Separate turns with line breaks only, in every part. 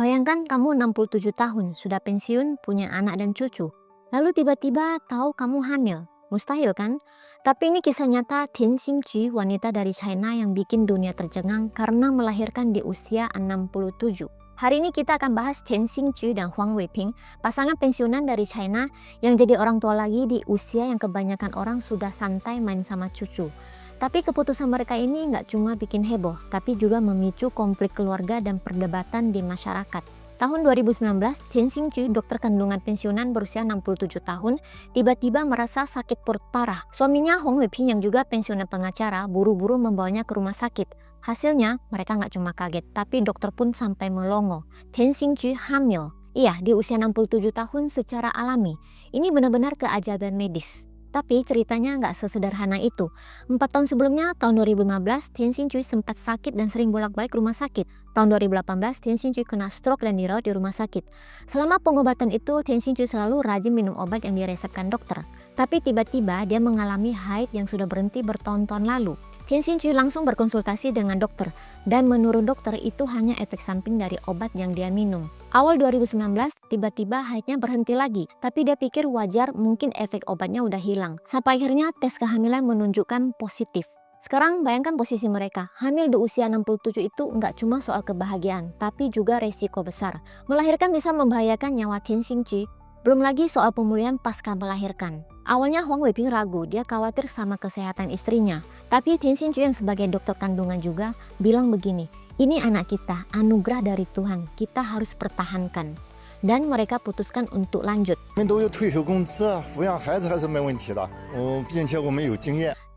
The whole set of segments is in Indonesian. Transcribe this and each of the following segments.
Bayangkan kamu 67 tahun, sudah pensiun, punya anak dan cucu. Lalu tiba-tiba tahu kamu hamil. Mustahil kan? Tapi ini kisah nyata Tian Xingqu, wanita dari China yang bikin dunia tercengang karena melahirkan di usia 67. Hari ini kita akan bahas Tian Xingqu dan Huang Weiping, pasangan pensiunan dari China yang jadi orang tua lagi di usia yang kebanyakan orang sudah santai main sama cucu. Tapi keputusan mereka ini nggak cuma bikin heboh, tapi juga memicu konflik keluarga dan perdebatan di masyarakat. Tahun 2019, Tian Xingqu, dokter kandungan pensiunan berusia 67 tahun, tiba-tiba merasa sakit perut parah. Suaminya Huang Weiping yang juga pensiunan pengacara buru-buru membawanya ke rumah sakit. Hasilnya, mereka nggak cuma kaget, tapi dokter pun sampai melongo. Tian Xingqu hamil. Iya, di usia 67 tahun secara alami. Ini benar-benar keajaiban medis. Tapi ceritanya nggak sesederhana itu. 4 tahun sebelumnya, tahun 2015, Tian Xingqu sempat sakit dan sering bolak-balik rumah sakit. Tahun 2018, Tian Xingqu kena stroke dan dirawat di rumah sakit. Selama pengobatan itu, Tian Xingqu selalu rajin minum obat yang diresepkan dokter. Tapi tiba-tiba dia mengalami haid yang sudah berhenti bertahun-tahun lalu. Tian Xingqu langsung berkonsultasi dengan dokter, dan menurut dokter itu hanya efek samping dari obat yang dia minum. Awal 2019, tiba-tiba haidnya berhenti lagi, tapi dia pikir wajar, mungkin efek obatnya udah hilang. Sampai akhirnya tes kehamilan menunjukkan positif. Sekarang bayangkan posisi mereka, hamil di usia 67 itu nggak cuma soal kebahagiaan, tapi juga resiko besar. Melahirkan bisa membahayakan nyawa Tian Xingqu, belum lagi soal pemulihan pasca melahirkan. Awalnya Huang Weiping ragu, dia khawatir sama kesehatan istrinya. Tapi Tian Xingqu yang sebagai dokter kandungan juga bilang begini, ini anak kita, anugerah dari Tuhan, kita harus pertahankan. Dan mereka putuskan untuk lanjut.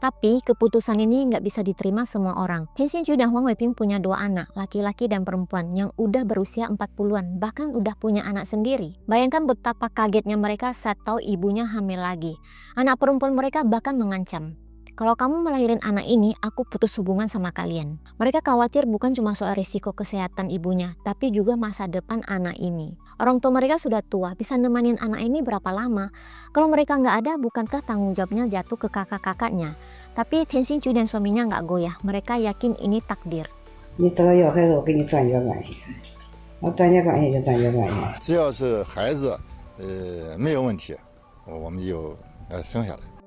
Tapi keputusan ini nggak bisa diterima semua orang. Tian Xingqu dan Huang Weiping punya 2 anak, laki-laki dan perempuan yang udah berusia 40-an, bahkan udah punya anak sendiri. Bayangkan betapa kagetnya mereka saat tahu ibunya hamil lagi. Anak perempuan mereka bahkan mengancam, kalau kamu melahirin anak ini, aku putus hubungan sama kalian. Mereka khawatir bukan cuma soal risiko kesehatan ibunya, tapi juga masa depan anak ini. Orang tua mereka sudah tua, bisa nemanin anak ini berapa lama? Kalau mereka nggak ada, bukankah tanggung jawabnya jatuh ke kakak-kakaknya? Tapi Tian Xingqu dan suaminya nggak goyah, mereka yakin ini takdir.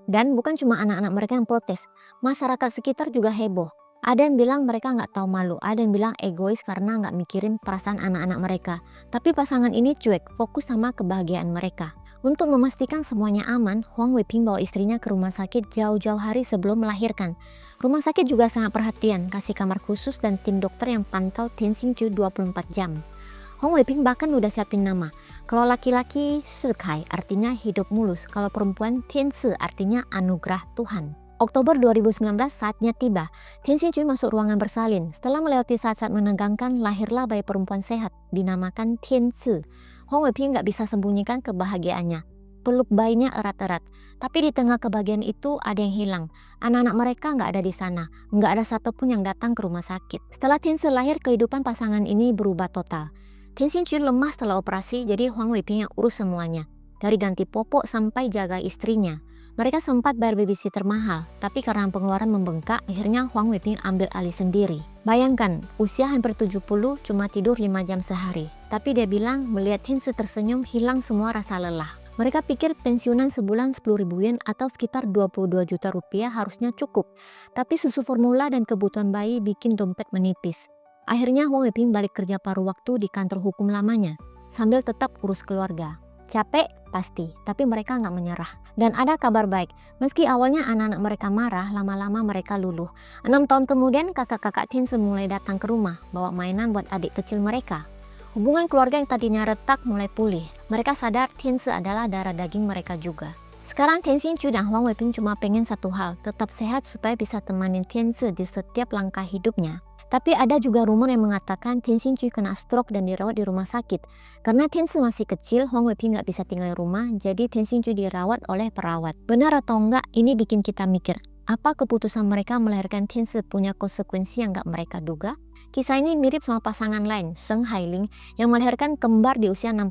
Dan bukan cuma anak-anak mereka yang protes, masyarakat sekitar juga heboh. Ada yang bilang mereka nggak tahu malu, ada yang bilang egois karena nggak mikirin perasaan anak-anak mereka. Tapi pasangan ini cuek, fokus sama kebahagiaan mereka. Untuk memastikan semuanya aman, Huang Weiping bawa istrinya ke rumah sakit jauh-jauh hari sebelum melahirkan. Rumah sakit juga sangat perhatian, kasih kamar khusus dan tim dokter yang pantau Tian Xingqu 24 jam. Huang Weiping bahkan udah siapin nama. Kalau laki-laki, Shikai artinya hidup mulus. Kalau perempuan, Tianzi artinya anugerah Tuhan. Oktober 2019 saatnya tiba. Tian Xingqu masuk ruangan bersalin. Setelah melewati saat-saat menegangkan, lahirlah bayi perempuan sehat, dinamakan Tianzi. Huang Weiping nggak bisa sembunyikan kebahagiaannya. Peluk bayinya erat-erat. Tapi di tengah kebahagiaan itu ada yang hilang. Anak-anak mereka nggak ada di sana. Nggak ada satupun yang datang ke rumah sakit. Setelah Tianzi lahir, kehidupan pasangan ini berubah total. Tian Xingqu lemah setelah operasi, jadi Huang Weiping yang urus semuanya. Dari ganti popok sampai jaga istrinya. Mereka sempat bayar babysitter mahal, tapi karena pengeluaran membengkak, akhirnya Huang Weiping ambil alih sendiri. Bayangkan, usia hampir 70 cuma tidur 5 jam sehari. Tapi dia bilang melihat Tianzi tersenyum hilang semua rasa lelah. Mereka pikir pensiunan sebulan 10.000 yen atau sekitar 22 juta rupiah harusnya cukup. Tapi susu formula dan kebutuhan bayi bikin dompet menipis. Akhirnya Huang Weiping balik kerja paruh waktu di kantor hukum lamanya, sambil tetap urus keluarga. Capek? Pasti, tapi mereka nggak menyerah. Dan ada kabar baik, meski awalnya anak-anak mereka marah, lama-lama mereka luluh. 6 tahun kemudian kakak-kakak Tianzi mulai datang ke rumah, bawa mainan buat adik kecil mereka. Hubungan keluarga yang tadinya retak mulai pulih. Mereka sadar Tianzi adalah darah daging mereka juga. Sekarang Tian Xingqu dan Huang Weiping cuma pengen satu hal, tetap sehat supaya bisa temanin Tianzi di setiap langkah hidupnya. Tapi ada juga rumor yang mengatakan Tian Xingqu kena stroke dan dirawat di rumah sakit. Karena Tianzi masih kecil, Huang Weiping nggak bisa tinggal di rumah, jadi Tian Xingqu dirawat oleh perawat. Benar atau enggak, ini bikin kita mikir, apa keputusan mereka melahirkan Tianzi punya konsekuensi yang nggak mereka duga? Kisah ini mirip sama pasangan lain, Seng Hailing, yang melahirkan kembar di usia 60.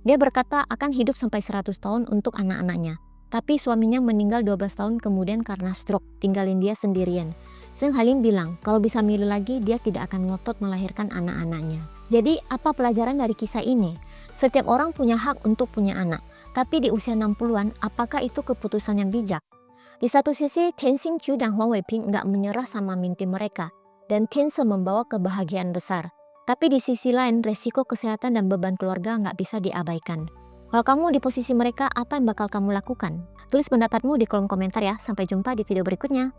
Dia berkata akan hidup sampai 100 tahun untuk anak-anaknya. Tapi suaminya meninggal 12 tahun kemudian karena stroke, tinggalin dia sendirian. Seng Hailing bilang kalau bisa milih lagi dia tidak akan ngotot melahirkan anak-anaknya. Jadi apa pelajaran dari kisah ini? Setiap orang punya hak untuk punya anak, tapi di usia 60-an, apakah itu keputusan yang bijak? Di satu sisi, Teng Xingqiu dan Huang Weiping nggak menyerah sama mimpi mereka, dan Tencent membawa kebahagiaan besar. Tapi di sisi lain, resiko kesehatan dan beban keluarga nggak bisa diabaikan. Kalau kamu di posisi mereka, apa yang bakal kamu lakukan? Tulis pendapatmu di kolom komentar ya. Sampai jumpa di video berikutnya.